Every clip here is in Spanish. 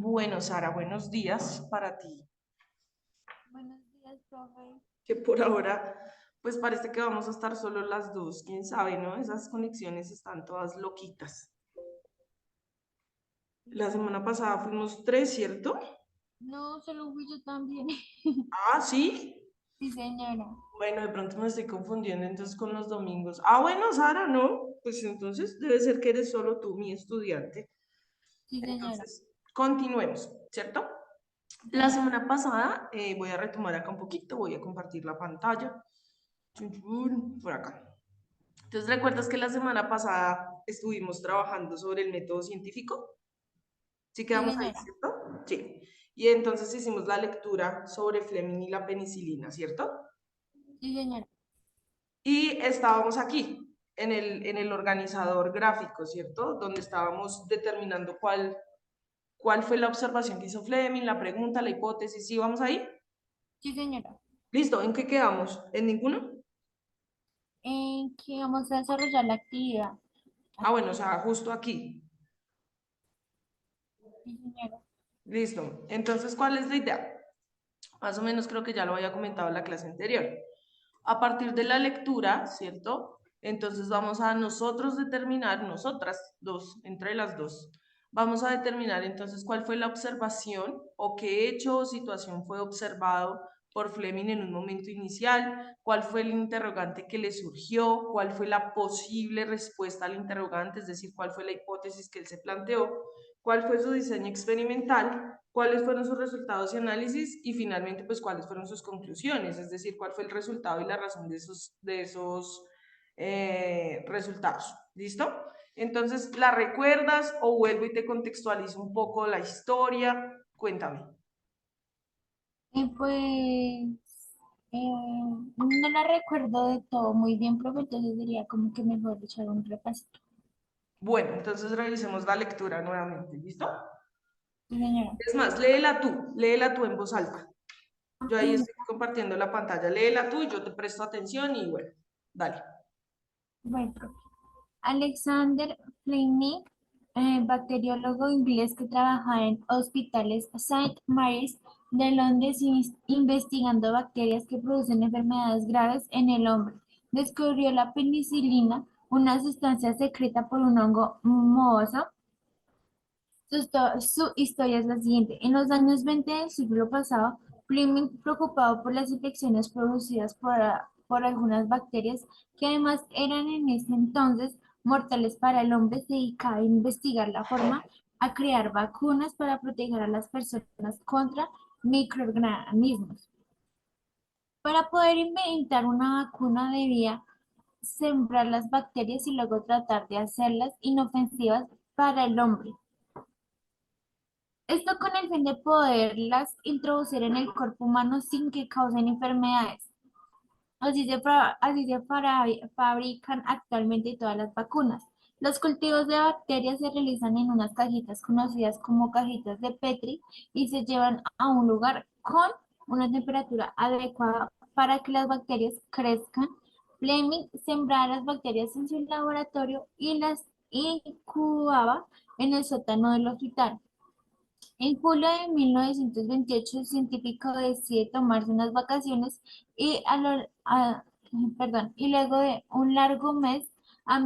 Bueno, Sara, buenos días para ti, Buenos días, profe. que por ahora pues parece que vamos a estar solo las dos, quién sabe, ¿no? Esas conexiones están todas loquitas. La semana pasada fuimos tres, ¿cierto? No, solo fui yo también. Ah, sí. Sí, señora. Bueno, de pronto me estoy confundiendo entonces con los domingos. Ah, bueno, Sara, no, pues entonces debe ser que eres solo tú, mi estudiante. Sí, señora. Entonces, continuemos, ¿cierto? Sí, La señora. semana pasada voy a retomar acá un poquito, voy a compartir la pantalla. Chun, chun, por acá. Entonces, ¿recuerdas que la semana pasada estuvimos trabajando sobre el método científico? Sí, Sí, quedamos ahí, señora. ¿cierto? Sí. Y entonces hicimos la lectura sobre Fleming y la penicilina, ¿cierto? Sí, señora. Y estábamos aquí, en el organizador gráfico, ¿cierto? Donde estábamos determinando cuál fue la observación que hizo Fleming, la pregunta, la hipótesis. ¿Sí vamos ahí? Sí, señora. Listo, ¿en qué quedamos? ¿En ninguno? ¿En qué vamos a desarrollar la actividad? Ah, bueno, o sea, justo aquí. Sí, señora. Listo. Entonces, ¿cuál es la idea? Más o menos creo que ya lo había comentado en la clase anterior. A partir de la lectura, ¿cierto? Entonces vamos a nosotros determinar, nosotras dos, entre las dos, vamos a determinar entonces cuál fue la observación o qué hecho o situación fue observado por Fleming en un momento inicial, cuál fue el interrogante que le surgió, cuál fue la posible respuesta al interrogante, es decir, cuál fue la hipótesis que él se planteó, cuál fue su diseño experimental, cuáles fueron sus resultados y análisis y finalmente pues cuáles fueron sus conclusiones, es decir, cuál fue el resultado y la razón de esos resultados. ¿Listo? Entonces, ¿la recuerdas o vuelvo y te contextualizo un poco la historia? Cuéntame. Pues no la recuerdo de todo muy bien, profe, entonces diría como que mejor echar un repasito. Bueno, entonces revisemos la lectura nuevamente. ¿Listo? Sí, señora. Es más, léela tú en voz alta. Yo ahí estoy compartiendo la pantalla. Léela tú y yo te presto atención y bueno, dale. Bueno, profe. Alexander Fleming, bacteriólogo inglés que trabaja en hospitales Saint Mary's de Londres investigando bacterias que producen enfermedades graves en el hombre, descubrió la penicilina, una sustancia secreta por un hongo mohoso. Su historia es la siguiente. En los años 20 del siglo pasado, Fleming, preocupado por las infecciones producidas por algunas bacterias que además eran en ese entonces mortales para el hombre, se dedicaba a investigar la forma a crear vacunas para proteger a las personas contra microorganismos. Para poder inventar una vacuna debía sembrar las bacterias y luego tratar de hacerlas inofensivas para el hombre. Esto con el fin de poderlas introducir en el cuerpo humano sin que causen enfermedades. Fabrican actualmente todas las vacunas. Los cultivos de bacterias se realizan en unas cajitas conocidas como cajitas de Petri y se llevan a un lugar con una temperatura adecuada para que las bacterias crezcan. Fleming sembraba las bacterias en su laboratorio y las incubaba en el sótano del hospital. En julio de 1928, el científico decide tomarse unas vacaciones y, y luego de un largo mes, a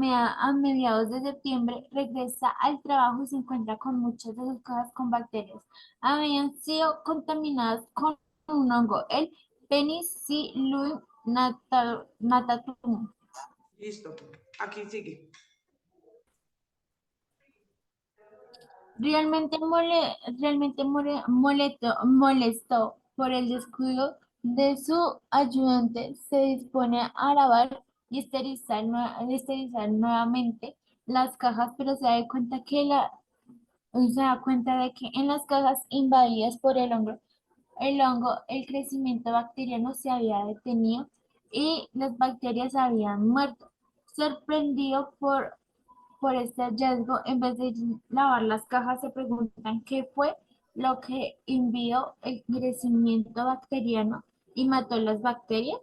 mediados de septiembre, regresa al trabajo y se encuentra con muchas de sus cajas con bacterias. Habían sido contaminadas con un hongo, el Penicillium natatum. Listo. Aquí sigue. Molesto por el descuido de su ayudante, se dispone a lavar y esterilizar nuevamente las cajas, pero se da cuenta de que en las cajas invadidas por el crecimiento bacteriano se había detenido y las bacterias habían muerto. Sorprendido por este hallazgo, en vez de lavar las cajas, se preguntan qué fue lo que impidió el crecimiento bacteriano y mató las bacterias.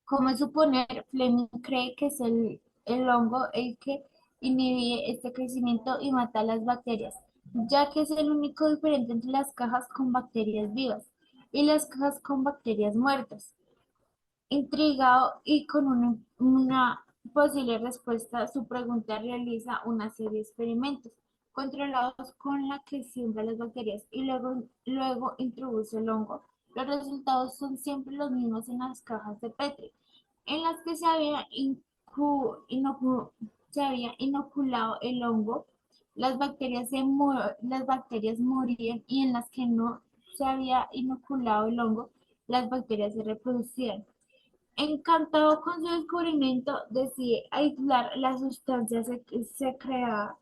Como es suponer, Fleming cree que es el hongo el que inhibe este crecimiento y mata a las bacterias. ya que es el único diferente entre las cajas con bacterias vivas y las cajas con bacterias muertas. Intrigado y con una posible respuesta, su pregunta realiza una serie de experimentos controlados con la que siembra las bacterias y luego introduce el hongo. Los resultados son siempre los mismos en las cajas de Petri, en las que se había inoculado el hongo, las bacterias morían y en las que no se había inoculado el hongo, las bacterias se reproducían. Encantado con su descubrimiento, decide aislar la sustancia creada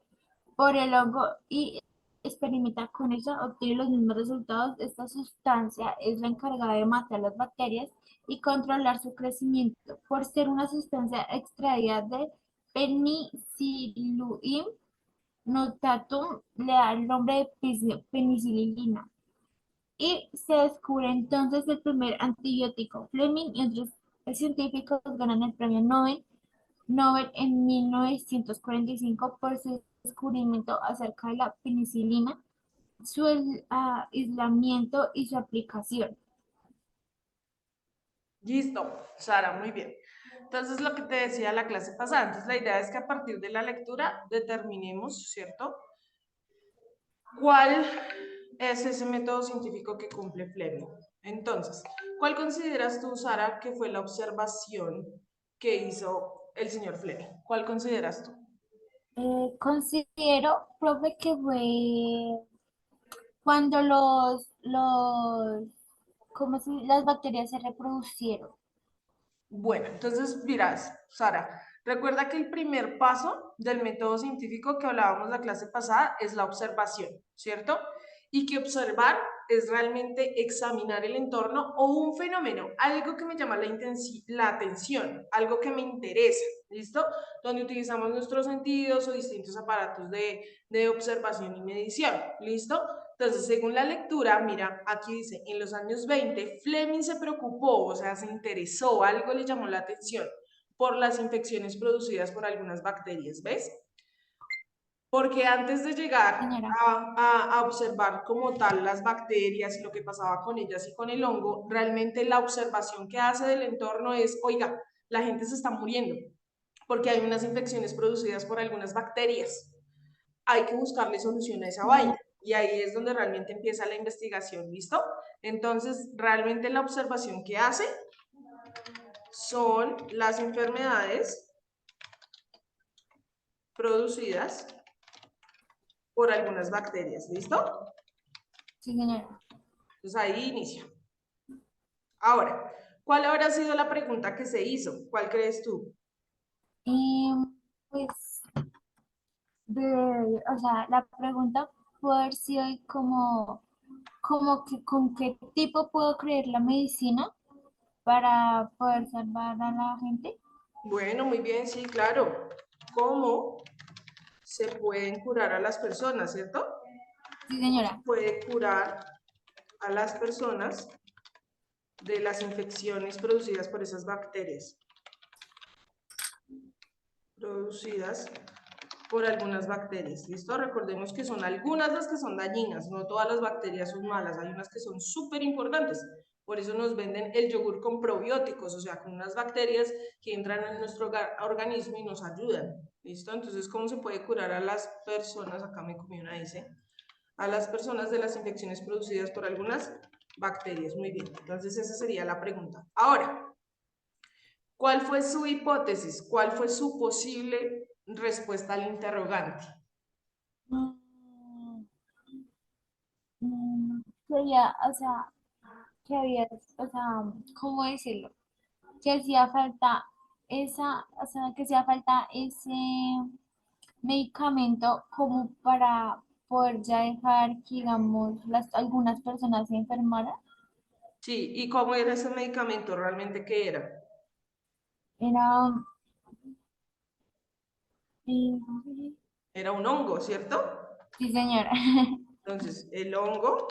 por el hongo y experimenta con ella, obtiene los mismos resultados. Esta sustancia es la encargada de matar las bacterias y controlar su crecimiento. Por ser una sustancia extraída de Penicillium notatum, le da el nombre de penicilina y se descubre entonces el primer antibiótico. Fleming y otros científicos ganan el premio Nobel en 1945 por su descubrimiento acerca de la penicilina, su aislamiento y su aplicación. Listo, Sara, muy bien. Entonces, lo que te decía la clase pasada, entonces la idea es que a partir de la lectura determinemos, ¿cierto? ¿Cuál es ese método científico que cumple Fleming? Entonces, ¿cuál consideras tú, Sara, que fue la observación que hizo el señor Fleming? ¿Cuál consideras tú? Considero, profe, que fue cuando las bacterias se reproducieron. Bueno, entonces dirás, Sara, recuerda que el primer paso del método científico que hablábamos la clase pasada es la observación, ¿cierto? Y que observar es realmente examinar el entorno o un fenómeno, algo que me llama la atención, algo que me interesa, ¿listo? Donde utilizamos nuestros sentidos o distintos aparatos de observación y medición, ¿listo? Entonces, según la lectura, mira, aquí dice, en los años 20, Fleming se preocupó, o sea, se interesó, algo le llamó la atención por las infecciones producidas por algunas bacterias, ¿ves? Porque antes de llegar Señora, a observar como tal las bacterias y lo que pasaba con ellas y con el hongo, realmente la observación que hace del entorno es, oiga, la gente se está muriendo porque hay unas infecciones producidas por algunas bacterias. Hay que buscarle solución a esa sí, señora. vaina. Y ahí es donde realmente empieza la investigación, ¿listo? Entonces, realmente la observación que hace son las enfermedades producidas por algunas bacterias, ¿listo? Sí, señora. Entonces ahí inicia. Ahora, ¿cuál habrá sido la pregunta que se hizo? ¿Cuál crees tú? Y pues, o sea, la pregunta puede haber sido como que con qué tipo puedo creer la medicina para poder salvar a la gente. Bueno, muy bien, sí, claro. ¿Cómo se pueden curar a las personas, cierto? Sí, ¿Cómo se señora. puede curar a las personas de las infecciones producidas por esas bacterias? Producidas por algunas bacterias, ¿listo? Recordemos que son algunas las que son dañinas, no todas las bacterias son malas, hay unas que son súper importantes. Por eso nos venden el yogur con probióticos, o sea, con unas bacterias que entran en nuestro organismo y nos ayudan, ¿listo? Entonces, ¿cómo se puede curar a las personas? Acá me comí una S, a las personas de las infecciones producidas por algunas bacterias. Muy bien, entonces esa sería la pregunta. Ahora, ¿cuál fue su hipótesis? ¿Cuál fue su posible respuesta al interrogante? Mm, Quería, o sea, que había, o sea, ¿cómo decirlo? Que hacía falta o sea, que hacía falta ese medicamento como para poder ya dejar que, digamos, algunas personas se enfermaran. Sí, ¿y cómo era ese medicamento? ¿Realmente qué era? Era, eh, Era un hongo, ¿cierto? sí, señora. Entonces, el hongo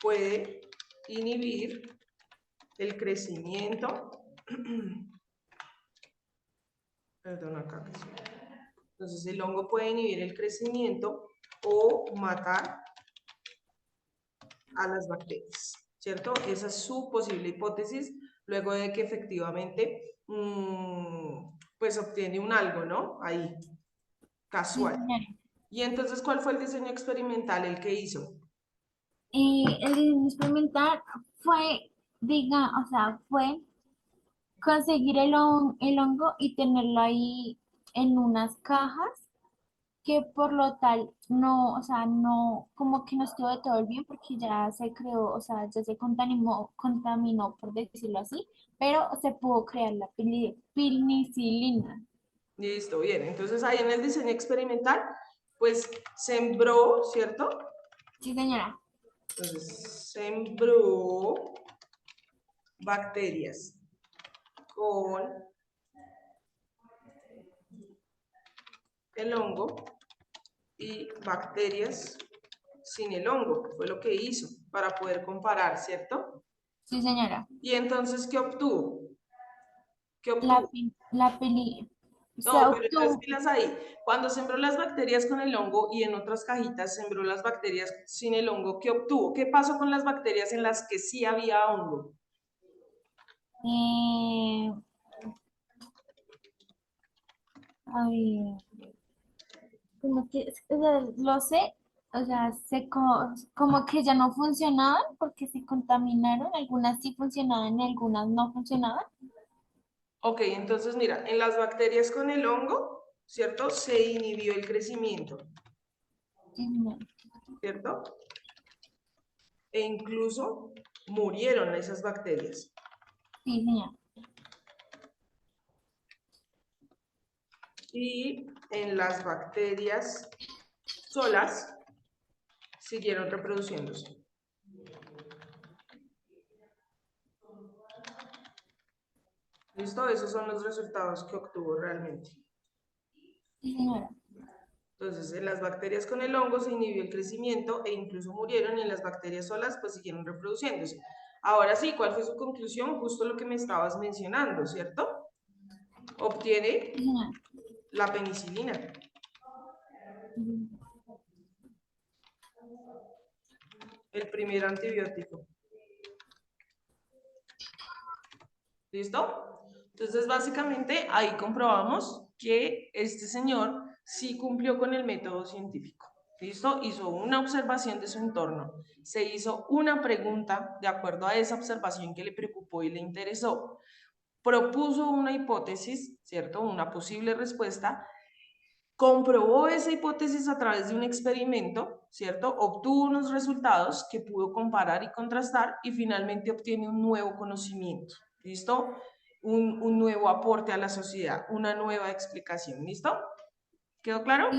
puede inhibir el crecimiento. Perdón, acá. Entonces, el hongo puede inhibir el crecimiento o matar a las bacterias, ¿cierto? Esa es su posible hipótesis, luego de que efectivamente, pues obtiene un algo, ¿no? Ahí, Sí, casual. señora. Y entonces, ¿cuál fue el diseño experimental, el que hizo? El diseño experimental fue, o sea, fue conseguir el hongo y tenerlo ahí en unas cajas que por lo tal no, o sea, no, como que no estuvo de todo bien porque ya se creó, o sea, ya se contaminó, por decirlo así, pero se pudo crear la penicilina. Listo, bien. Entonces, ahí en el diseño experimental, pues sembró, ¿cierto? Sí, señora. Entonces, sembró bacterias con el hongo y bacterias sin el hongo, fue lo que hizo para poder comparar, ¿cierto? Sí, señora. Y entonces, ¿qué obtuvo? ¿Qué La, obtuvo? la peli se No, pero entonces obtuvo, pilas ahí. Cuando sembró las bacterias con el hongo y en otras cajitas sembró las bacterias sin el hongo, ¿qué obtuvo? ¿Qué pasó con las bacterias en las que sí había hongo? eh, a ver, como que, o sea, lo sé, o sea, como que ya no funcionaban porque se contaminaron, algunas sí funcionaban y algunas no funcionaban. Ok, entonces mira, en las bacterias con el hongo, ¿cierto? Se inhibió el crecimiento, Sí, señora. ¿cierto? E incluso murieron esas bacterias. Sí, señora. Y en las bacterias solas siguieron reproduciéndose. ¿Listo? Esos son los resultados que obtuvo realmente. Sí, señora. Entonces, en las bacterias con el hongo se inhibió el crecimiento e incluso murieron, y en las bacterias solas pues siguieron reproduciéndose. Ahora sí, ¿cuál fue su conclusión? Justo lo que me estabas mencionando, ¿cierto? Obtiene Sí, señora. la penicilina. Sí, El primer antibiótico. ¿Listo? Entonces, básicamente, ahí comprobamos que este señor sí cumplió con el método científico. ¿Listo? Hizo una observación de su entorno, se hizo una pregunta de acuerdo a esa observación que le preocupó y le interesó, propuso una hipótesis, ¿cierto? Una posible respuesta, comprobó esa hipótesis a través de un experimento, ¿cierto? Obtuvo unos resultados que pudo comparar y contrastar y finalmente obtiene un nuevo conocimiento, ¿listo? Un nuevo aporte a la sociedad, una nueva explicación, ¿listo? ¿Quedó claro? sí,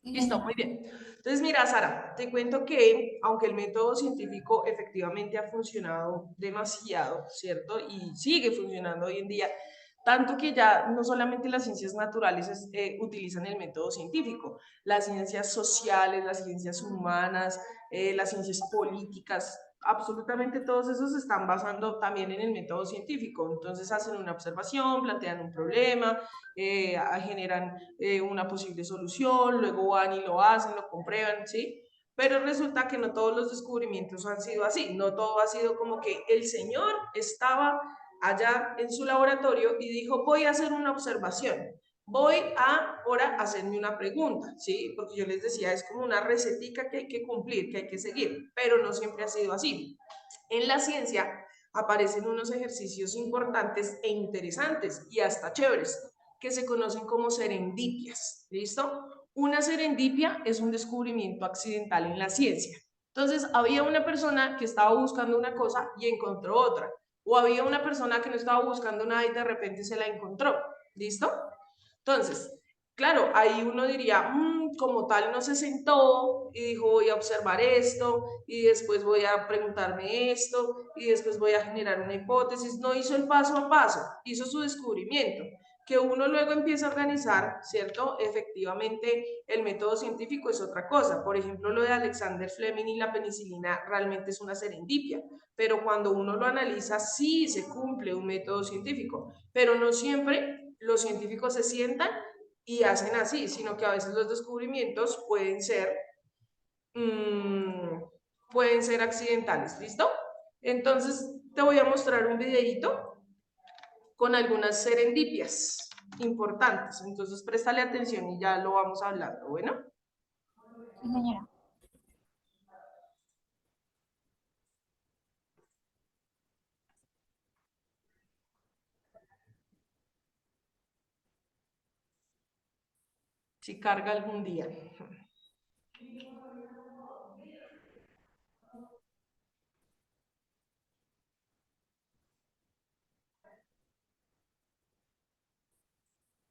sí, Listo, muy señora. bien. Entonces, mira, Sara, te cuento que aunque el método científico efectivamente ha funcionado demasiado, ¿cierto? Y sigue funcionando hoy en día, tanto que ya no solamente las ciencias naturales utilizan el método científico, las ciencias sociales, las ciencias humanas, las ciencias políticas, absolutamente todos esos se están basando también en el método científico. Entonces hacen una observación, plantean un problema, generan una posible solución, luego van y lo hacen, lo comprueban, ¿sí? Pero resulta que no todos los descubrimientos han sido así, no todo ha sido como que el señor estaba allá en su laboratorio y dijo, voy a hacer una observación, voy a ahora hacerme una pregunta, ¿sí? Porque yo les decía, es como una recetica que hay que cumplir, que hay que seguir, pero no siempre ha sido así. En la ciencia aparecen unos ejercicios importantes e interesantes y hasta chéveres que se conocen como serendipias, ¿listo? Una serendipia es un descubrimiento accidental en la ciencia. Entonces, había una persona que estaba buscando una cosa y encontró otra, o había una persona que no estaba buscando nada y de repente se la encontró, ¿listo? Entonces, claro, ahí uno diría, como tal no se sentó y dijo, voy a observar esto, y después voy a preguntarme esto, y después voy a generar una hipótesis. No hizo el paso a paso, hizo su descubrimiento, que uno luego empieza a organizar, ¿cierto? Efectivamente, el método científico es otra cosa. Por ejemplo, lo de Alexander Fleming y la penicilina realmente es una serendipia, pero cuando uno lo analiza, sí se cumple un método científico, pero no siempre los científicos se sientan y hacen así, sino que a veces los descubrimientos pueden ser mm, pueden ser accidentales, ¿listo? Entonces te voy a mostrar un videito con algunas serendipias importantes. Entonces préstale atención y ya lo vamos hablando, ¿bueno? Sí, señora. Si carga algún día.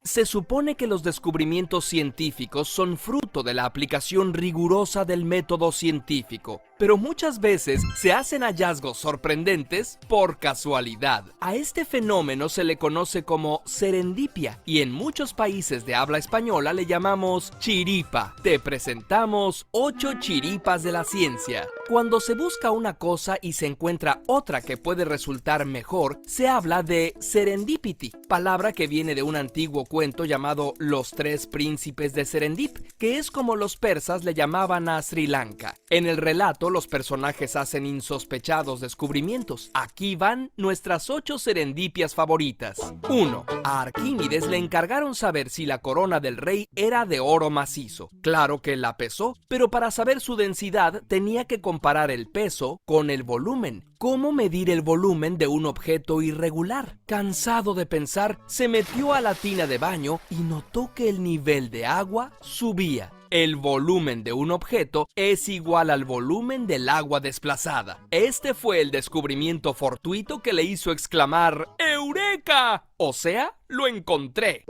Se supone que los descubrimientos científicos son fruto de la aplicación rigurosa del método científico, pero muchas veces se hacen hallazgos sorprendentes por casualidad. A este fenómeno se le conoce como serendipia y en muchos países de habla española le llamamos chiripa. Te presentamos 8 chiripas de la ciencia. Cuando se busca una cosa y se encuentra otra que puede resultar mejor, se habla de serendipity, palabra que viene de un antiguo cuento llamado Los Tres Príncipes de Serendip, que es como los persas le llamaban a Sri Lanka. En el relato, los personajes hacen insospechados descubrimientos. Aquí van nuestras 8 serendipias favoritas. 1. A Arquímedes le encargaron saber si la corona del rey era de oro macizo. Claro que la pesó, pero para saber su densidad tenía que comparar el peso con el volumen. ¿Cómo medir el volumen de un objeto irregular? Cansado de pensar, se metió a la tina de baño y notó que el nivel de agua subía. El volumen de un objeto es igual al volumen del agua desplazada. Este fue el descubrimiento fortuito que le hizo exclamar ¡Eureka! O sea, lo encontré.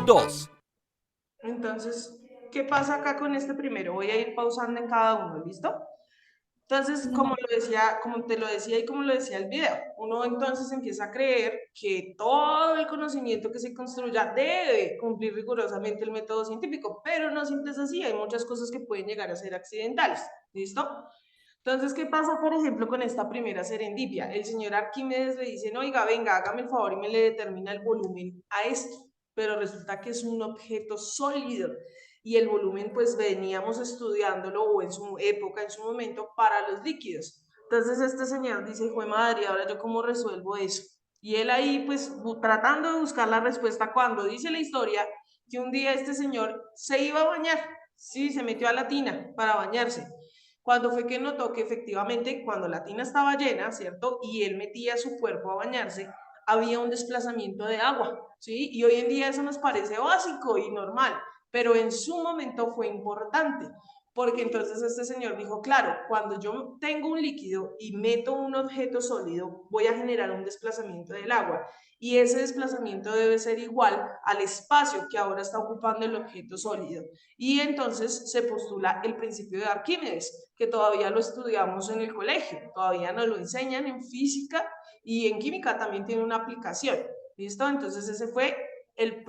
2. Entonces, ¿qué pasa acá con este primero? Voy a ir pausando en cada uno, ¿listo? Entonces, Sí, como señora. lo decía, como te lo decía y como lo decía el video, uno entonces empieza a creer que todo el conocimiento que se construya debe cumplir rigurosamente el método científico, pero no siempre es así, hay muchas cosas que pueden llegar a ser accidentales, ¿listo? Entonces, ¿qué pasa, por ejemplo, con esta primera serendipia? El señor Arquímedes le dice, oiga, venga, hágame el favor y me le determina el volumen a esto, pero resulta que es un objeto sólido y el volumen pues veníamos estudiándolo o en su época, en su momento, para los líquidos. Entonces este señor dice, hijo de madre, ahora yo cómo resuelvo eso. Y él ahí pues tratando de buscar la respuesta cuando dice la historia que un día este señor se iba a bañar, sí, se metió a la tina para bañarse. Cuando fue que notó que efectivamente cuando la tina estaba llena, ¿cierto? Y él metía su cuerpo a bañarse, había un desplazamiento de agua, ¿sí? Y hoy en día eso nos parece básico y normal, pero en su momento fue importante, porque entonces este señor dijo, claro, cuando yo tengo un líquido y meto un objeto sólido, voy a generar un desplazamiento del agua, y ese desplazamiento debe ser igual al espacio que ahora está ocupando el objeto sólido. Y entonces se postula el principio de Arquímedes, que todavía lo estudiamos en el colegio, todavía nos lo enseñan en física y en química también tiene una aplicación. ¿Listo? Entonces ese fue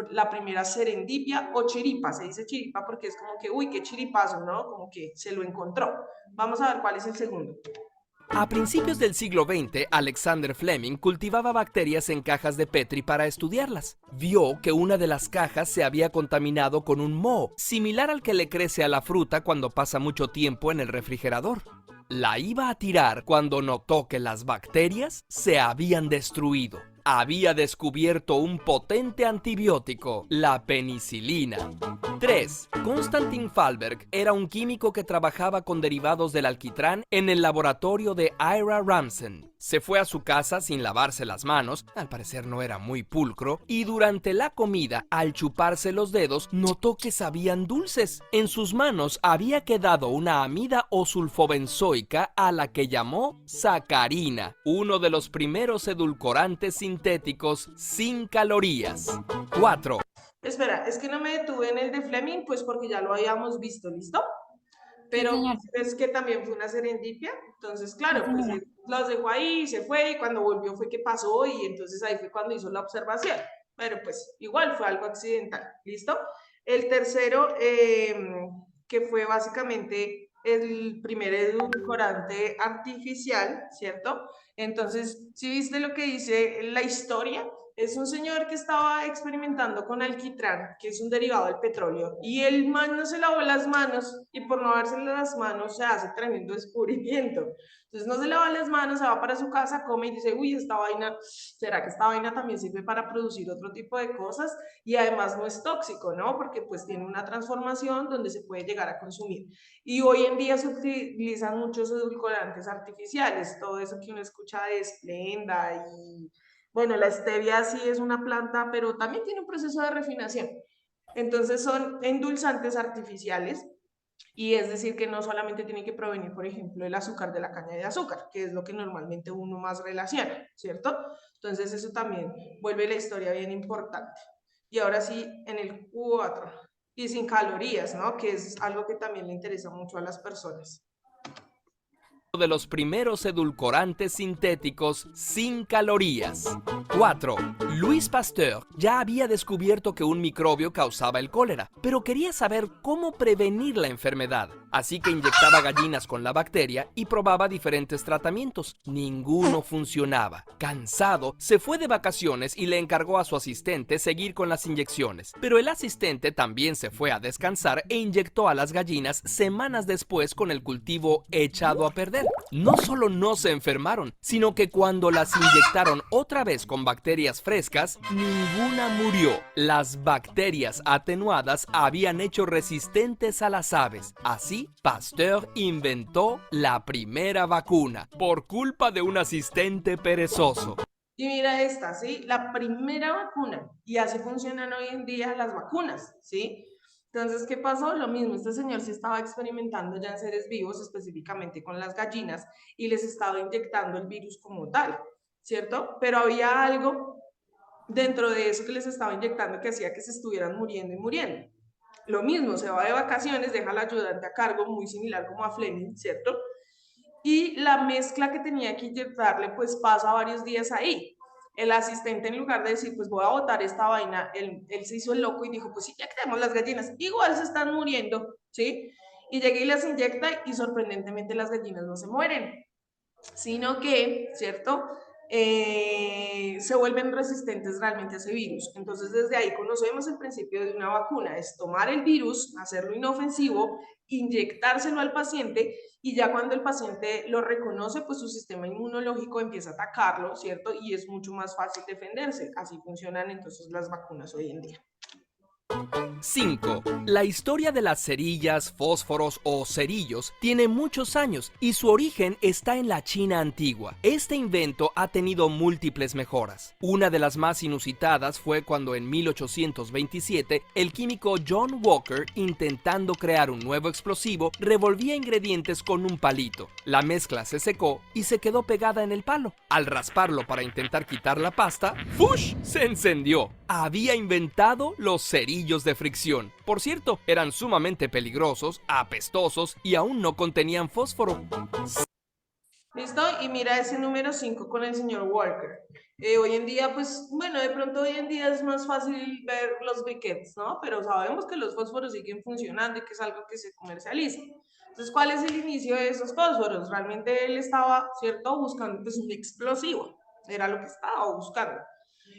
la primera serendipia o chiripa. Se dice chiripa porque es como que, uy, qué chiripazo, ¿no? Como que se lo encontró. Vamos a ver cuál es el segundo. A principios del siglo XX, Alexander Fleming cultivaba bacterias en cajas de Petri para estudiarlas. Vio que una de las cajas se había contaminado con un moho, similar al que le crece a la fruta cuando pasa mucho tiempo en el refrigerador. La iba a tirar cuando notó que las bacterias se habían destruido. Había descubierto un potente antibiótico, la penicilina. 3. Konstantin Fallberg era un químico que trabajaba con derivados del alquitrán en el laboratorio de Ira Ramsen. Se fue a su casa sin lavarse las manos, al parecer no era muy pulcro, y durante la comida, al chuparse los dedos, notó que sabían dulces. En sus manos había quedado una amida o sulfobenzoica a la que llamó sacarina, uno de los primeros edulcorantes sintéticos sin calorías. 4. Espera, es que no me detuve en el de Fleming, pues porque ya lo habíamos visto, ¿listo? Sí, Pero señora. es que también fue una serendipia, entonces Sí, claro, pues señora. los dejó ahí, se fue, y cuando volvió fue que pasó, y entonces ahí fue cuando hizo la observación, pero pues igual fue algo accidental, ¿listo? El tercero, que fue básicamente el primer edulcorante artificial, ¿cierto? Entonces, ¿sí viste lo que dice la historia? es un señor que estaba experimentando con alquitrán, que es un derivado del petróleo, y el man no se lavó las manos, y por no lavarse las manos se hace tremendo descubrimiento. Entonces no se lava las manos, se va para su casa, come y dice, uy, esta vaina, ¿será que esta vaina también sirve para producir otro tipo de cosas? Y además no es tóxico, ¿no? Porque pues tiene una transformación donde se puede llegar a consumir. Y hoy en día se utilizan muchos edulcorantes artificiales, todo eso que uno escucha de Splenda y bueno, la stevia sí es una planta, pero también tiene un proceso de refinación. Entonces son endulzantes artificiales y es decir que no solamente tiene que provenir, por ejemplo, el azúcar de la caña de azúcar, que es lo que normalmente uno más relaciona, ¿cierto? Entonces eso también vuelve la historia bien importante. Y ahora sí, en el 4, y sin calorías, ¿no? Que es algo que también le interesa mucho a las personas. De los primeros edulcorantes sintéticos sin calorías. 4. Louis Pasteur ya había descubierto que un microbio causaba el cólera, pero quería saber cómo prevenir la enfermedad. Así que inyectaba gallinas con la bacteria y probaba diferentes tratamientos. Ninguno funcionaba. Cansado, se fue de vacaciones y le encargó a su asistente seguir con las inyecciones. Pero el asistente también se fue a descansar e inyectó a las gallinas semanas después con el cultivo echado a perder. No solo no se enfermaron, sino que cuando las inyectaron otra vez con bacterias frescas, ninguna murió. Las bacterias atenuadas habían hecho resistentes a las aves. Así, Pasteur inventó la primera vacuna, por culpa de un asistente perezoso. Y mira esta, ¿sí? La primera vacuna. Y así funcionan hoy en día las vacunas, ¿sí? Entonces, ¿qué pasó? Lo mismo, este señor se estaba experimentando ya en seres vivos, específicamente con las gallinas, y les estaba inyectando el virus como tal, ¿cierto? Pero había algo dentro de eso que les estaba inyectando que hacía que se estuvieran muriendo y muriendo. Lo mismo, se va de vacaciones, deja al ayudante a cargo, muy similar como a Fleming, ¿cierto? Y la mezcla que tenía que inyectarle, pues pasa varios días ahí. El asistente, en lugar de decir, pues voy a botar esta vaina, él se hizo el loco y dijo, pues sí, ya que tenemos las gallinas, igual se están muriendo, ¿sí? Y llega y las inyecta y sorprendentemente las gallinas no se mueren, sino que, ¿cierto? Se vuelven resistentes realmente a ese virus. Entonces, desde ahí conocemos el principio de una vacuna, es tomar el virus, hacerlo inofensivo, inyectárselo al paciente y ya cuando el paciente lo reconoce, pues su sistema inmunológico empieza a atacarlo, ¿cierto? Y es mucho más fácil defenderse. Así funcionan entonces las vacunas hoy en día. 5. La historia de las cerillas, fósforos o cerillos tiene muchos años y su origen está en la China antigua. Este invento ha tenido múltiples mejoras. Una de las más inusitadas fue cuando en 1827 el químico John Walker, intentando crear un nuevo explosivo, revolvía ingredientes con un palito. La mezcla se secó y se quedó pegada en el palo. Al rasparlo para intentar quitar la pasta, ¡fush!, se encendió. Había inventado los cerillos de fricción. Por cierto, eran sumamente peligrosos, apestosos y aún no contenían fósforo. ¿Listo? Y mira ese número 5 con el señor Walker. Hoy en día, pues, bueno, de pronto hoy en día es más fácil ver los briquettes, ¿no? Pero sabemos que los fósforos siguen funcionando y que es algo que se comercializa. Entonces, ¿cuál es el inicio de esos fósforos? Realmente él estaba, ¿cierto?, buscando pues un explosivo. Era lo que estaba buscando.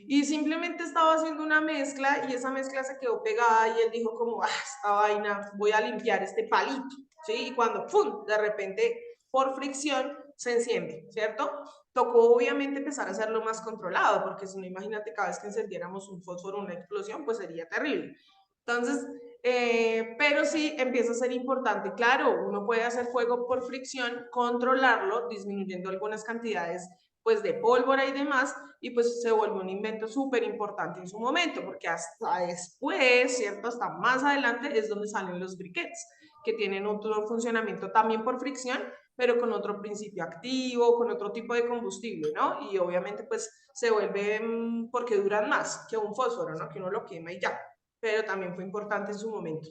Y simplemente estaba haciendo una mezcla y esa mezcla se quedó pegada y él dijo como, esta vaina, voy a limpiar este palito, ¿sí? Y cuando, ¡pum!, de repente, por fricción, se enciende, ¿cierto? Tocó obviamente empezar a hacerlo más controlado, porque si no, imagínate, cada vez que encendiéramos un fósforo, una explosión, pues sería terrible. Entonces, pero sí empieza a ser importante. Claro, uno puede hacer fuego por fricción, controlarlo, disminuyendo algunas cantidades pues de pólvora y demás, y pues se vuelve un invento súper importante en su momento, porque hasta después, ¿cierto? Hasta más adelante es donde salen los briquettes, que tienen otro funcionamiento también por fricción, pero con otro principio activo, con otro tipo de combustible, ¿no? Y obviamente pues se vuelve porque duran más que un fósforo, ¿no? Que uno lo quema y ya, pero también fue importante en su momento.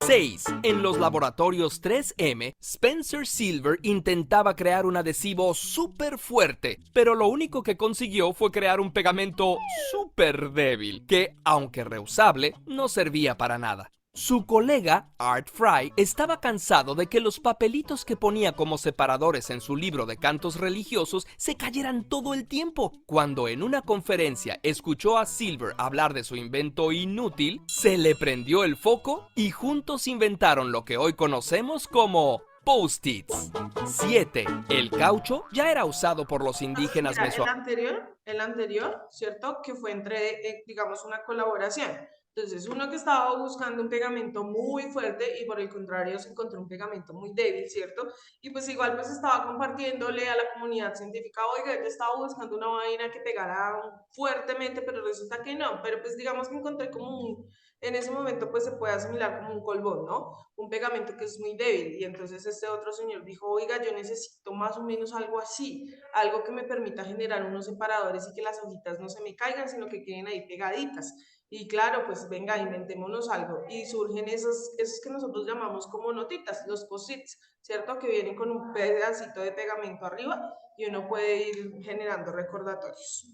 6. En los laboratorios 3M, Spencer Silver intentaba crear un adhesivo súper fuerte, pero lo único que consiguió fue crear un pegamento súper débil, que, aunque reusable, no servía para nada. Su colega, Art Fry, estaba cansado de que los papelitos que ponía como separadores en su libro de cantos religiosos se cayeran todo el tiempo. Cuando en una conferencia escuchó a Silver hablar de su invento inútil, se le prendió el foco y juntos inventaron lo que hoy conocemos como Post-its. 7. El caucho ya era usado por los indígenas Mira, mesoamericanos. el anterior, ¿cierto? Que fue entre, digamos, una colaboración. Entonces, uno que estaba buscando un pegamento muy fuerte y por el contrario se encontró un pegamento muy débil, ¿cierto? Y pues igual pues estaba compartiéndole a la comunidad científica, oiga, yo estaba buscando una vaina que pegara fuertemente, pero resulta que no. Pero pues digamos que encontré como en ese momento pues se puede asimilar como un colbón, ¿no? Un pegamento que es muy débil. Y entonces este otro señor dijo, oiga, yo necesito más o menos algo así, algo que me permita generar unos separadores y que las hojitas no se me caigan, sino que queden ahí pegaditas. Y claro, pues venga, inventémonos algo. Y surgen esos que nosotros llamamos como notitas, los post-its, ¿cierto? Que vienen con un pedacito de pegamento arriba y uno puede ir generando recordatorios.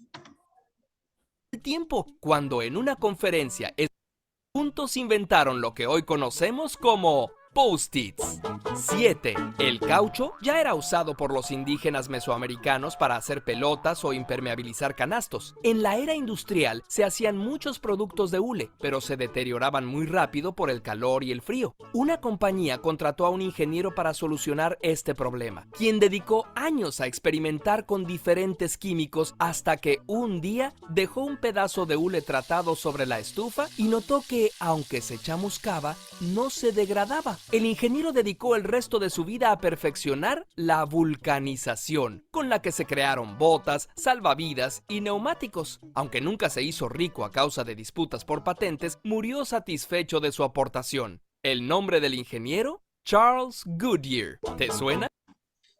El tiempo, cuando en una conferencia juntos inventaron lo que hoy conocemos como Post-its. 7. El caucho ya era usado por los indígenas mesoamericanos para hacer pelotas o impermeabilizar canastos. En la era industrial se hacían muchos productos de hule, pero se deterioraban muy rápido por el calor y el frío. Una compañía contrató a un ingeniero para solucionar este problema, quien dedicó años a experimentar con diferentes químicos hasta que un día dejó un pedazo de hule tratado sobre la estufa y notó que, aunque se chamuscaba, no se degradaba. El ingeniero dedicó el resto de su vida a perfeccionar la vulcanización, con la que se crearon botas, salvavidas y neumáticos. Aunque nunca se hizo rico a causa de disputas por patentes, murió satisfecho de su aportación. El nombre del ingeniero, Charles Goodyear. ¿Te suena?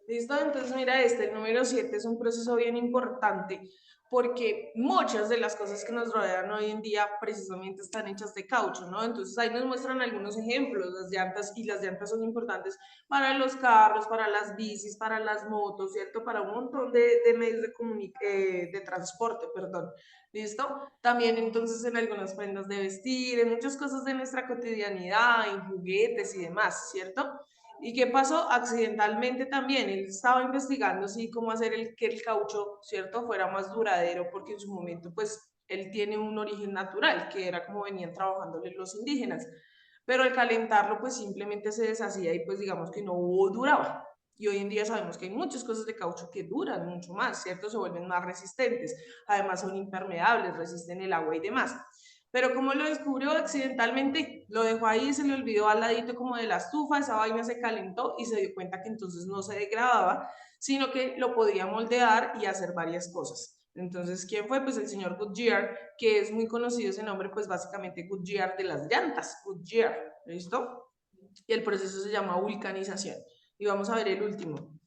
¿Listo? Entonces, mira, el número 7 es un proceso bien importante porque muchas de las cosas que nos rodean hoy en día precisamente están hechas de caucho, ¿no? Entonces ahí nos muestran algunos ejemplos, las llantas, y las llantas son importantes para los carros, para las bicis, para las motos, ¿cierto? Para un montón de medios de transporte, perdón. ¿Listo? También entonces en algunas prendas de vestir, en muchas cosas de nuestra cotidianidad, en juguetes y demás, ¿cierto? ¿Y qué pasó? Accidentalmente también, él estaba investigando sí, cómo hacer que el caucho, ¿cierto?, fuera más duradero, porque en su momento, pues, él tiene un origen natural, que era como venían trabajándole los indígenas, pero al calentarlo, pues, simplemente se deshacía y, pues, digamos que no duraba. Y hoy en día sabemos que hay muchas cosas de caucho que duran mucho más, ¿cierto? Se vuelven más resistentes, además son impermeables, resisten el agua y demás. Pero como lo descubrió accidentalmente, lo dejó ahí, se le olvidó al ladito como de la estufa, esa vaina se calentó y se dio cuenta que entonces no se degradaba, sino que lo podía moldear y hacer varias cosas. Entonces, ¿quién fue? Pues el señor Goodyear, que es muy conocido ese nombre, pues básicamente Goodyear de las llantas, Goodyear, ¿listo? Y el proceso se llama vulcanización. Y vamos a ver el último.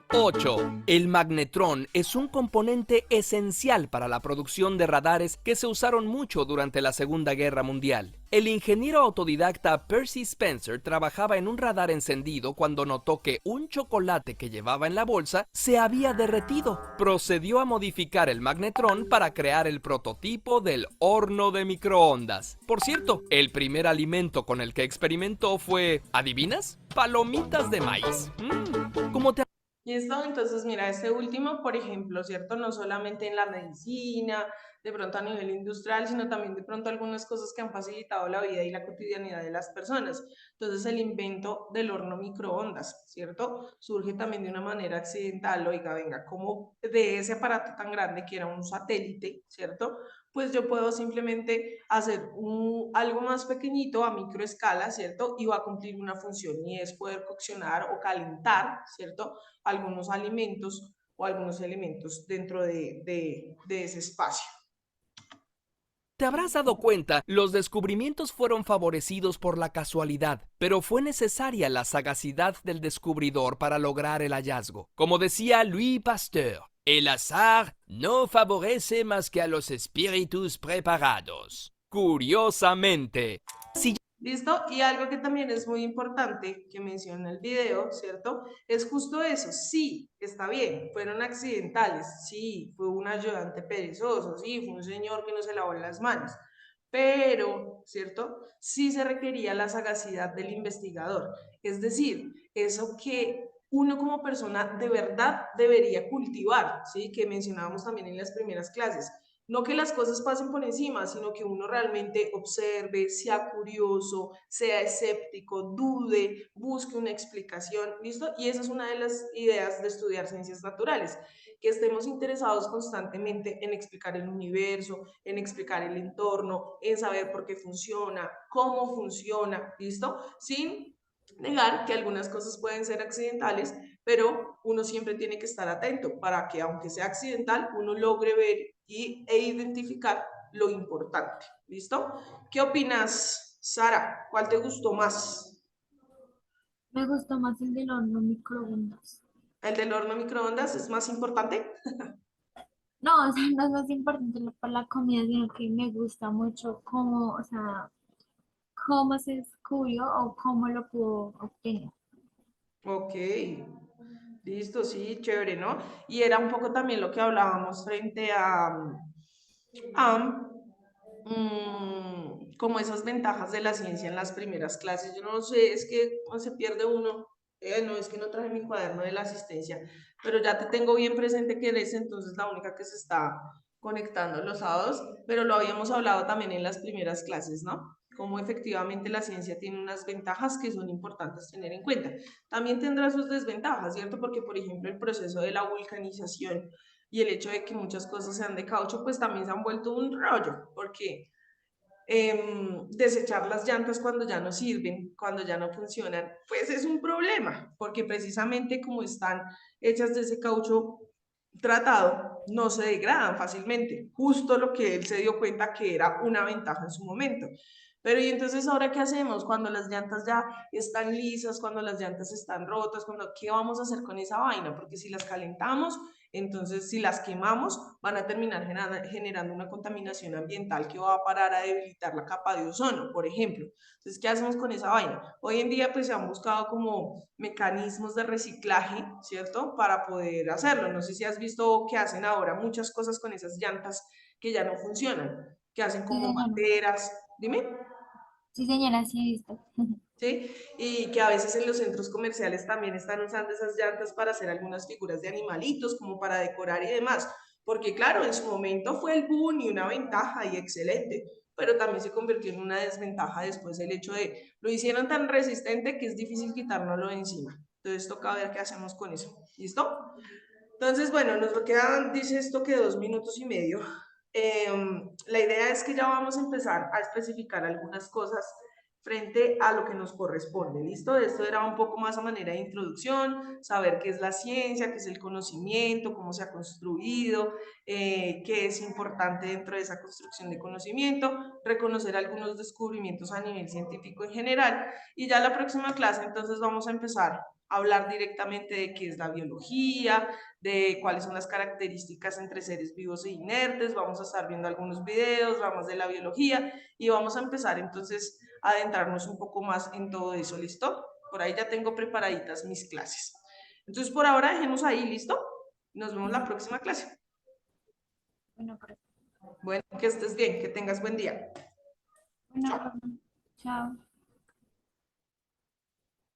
8. El magnetrón es un componente esencial para la producción de radares que se usaron mucho durante la Segunda Guerra Mundial. El ingeniero autodidacta Percy Spencer trabajaba en un radar encendido cuando notó que un chocolate que llevaba en la bolsa se había derretido. Procedió a modificar el magnetrón para crear el prototipo del horno de microondas. Por cierto, el primer alimento con el que experimentó fue, ¿adivinas? Palomitas de maíz. ¿Cómo te ¿Listo? Entonces, mira, este último, por ejemplo, ¿cierto? No solamente en la medicina, de pronto a nivel industrial, sino también de pronto algunas cosas que han facilitado la vida y la cotidianidad de las personas. Entonces, el invento del horno microondas, ¿cierto? Surge también de una manera accidental. Oiga, venga, como de ese aparato tan grande que era un satélite, ¿cierto? Pues yo puedo simplemente hacer algo más pequeñito a microescala, ¿cierto? Y va a cumplir una función y es poder coccionar o calentar, ¿cierto? Algunos alimentos o algunos elementos dentro de ese espacio. Te habrás dado cuenta, los descubrimientos fueron favorecidos por la casualidad, pero fue necesaria la sagacidad del descubridor para lograr el hallazgo. Como decía Louis Pasteur, el azar no favorece más que a los espíritus preparados. Curiosamente, si ¿Listo? Y algo que también es muy importante que menciona el video, ¿cierto? Es justo eso. Sí, está bien, fueron accidentales. Sí, fue un ayudante perezoso. Sí, fue un señor que no se lavó las manos. pero, ¿cierto? Sí se requería la sagacidad del investigador, es decir, eso que uno como persona de verdad debería cultivar, ¿sí? Que mencionábamos también en las primeras clases. No que las cosas pasen por encima, sino que uno realmente observe, sea curioso, sea escéptico, dude, busque una explicación, ¿listo? Y esa es una de las ideas de estudiar ciencias naturales, que estemos interesados constantemente en explicar el universo, en explicar el entorno, en saber por qué funciona, cómo funciona, ¿listo? Sin negar que algunas cosas pueden ser accidentales, pero uno siempre tiene que estar atento para que, aunque sea accidental, uno logre ver e identificar lo importante, ¿listo? ¿Qué opinas, Sara? ¿Cuál te gustó más? Me gustó más el del horno microondas. ¿El del horno microondas es más importante? No, o sea, no es más importante para la comida, sino que me gusta mucho cómo, o sea, cómo se descubrió o cómo lo pudo obtener. Ok, listo, sí, chévere, ¿no? Y era un poco también lo que hablábamos frente a como esas ventajas de la ciencia en las primeras clases. Yo no sé, es que se pierde uno. No, es que no traje mi cuaderno de la asistencia, pero ya te tengo bien presente que eres entonces la única que se está conectando los sábados, pero lo habíamos hablado también en las primeras clases, ¿no? Cómo efectivamente la ciencia tiene unas ventajas que son importantes tener en cuenta. También tendrá sus desventajas, ¿cierto? Porque, por ejemplo, el proceso de la vulcanización y el hecho de que muchas cosas sean de caucho, pues también se han vuelto un rollo, porque desechar las llantas cuando ya no sirven, cuando ya no funcionan, pues es un problema, porque precisamente como están hechas de ese caucho tratado, no se degradan fácilmente, justo lo que él se dio cuenta que era una ventaja en su momento. Pero y entonces ahora qué hacemos cuando las llantas ya están lisas, cuando las llantas están rotas, ¿qué vamos a hacer con esa vaina? Porque si las calentamos, entonces si las quemamos, van a terminar generando una contaminación ambiental que va a parar a debilitar la capa de ozono, por ejemplo. Entonces, ¿qué hacemos con esa vaina? Hoy en día pues se han buscado como mecanismos de reciclaje, ¿cierto? Para poder hacerlo. No sé si has visto que hacen ahora muchas cosas con esas llantas que ya no funcionan, que hacen Sí, como señora. banderas, dime. Sí, señora, sí he visto. ¿Sí? Y que a veces en los centros comerciales también están usando esas llantas para hacer algunas figuras de animalitos, como para decorar y demás. Porque claro, en su momento fue el boom y una ventaja y excelente, pero también se convirtió en una desventaja después el hecho de lo hicieron tan resistente que es difícil quitárnoslo de encima. Entonces toca ver qué hacemos con eso. ¿Listo? Entonces, bueno, nos quedan, dice esto que 2 minutos y medio. La idea es que ya vamos a empezar a especificar algunas cosas frente a lo que nos corresponde, ¿listo? Esto era un poco más a manera de introducción, saber qué es la ciencia, qué es el conocimiento, cómo se ha construido, qué es importante dentro de esa construcción de conocimiento, reconocer algunos descubrimientos a nivel científico en general, y ya la próxima clase entonces vamos a empezar a hablar directamente de qué es la biología, de cuáles son las características entre seres vivos e inertes, vamos a estar viendo algunos videos, ramas de la biología, y vamos a empezar entonces a adentrarnos un poco más en todo eso, ¿listo? Por ahí ya tengo preparaditas mis clases. Entonces por ahora dejemos ahí, ¿listo? Nos vemos Sí, la sí. próxima clase. Bueno, pero, Bueno, que estés bien, que tengas buen día. bueno, Chao. pero, chao.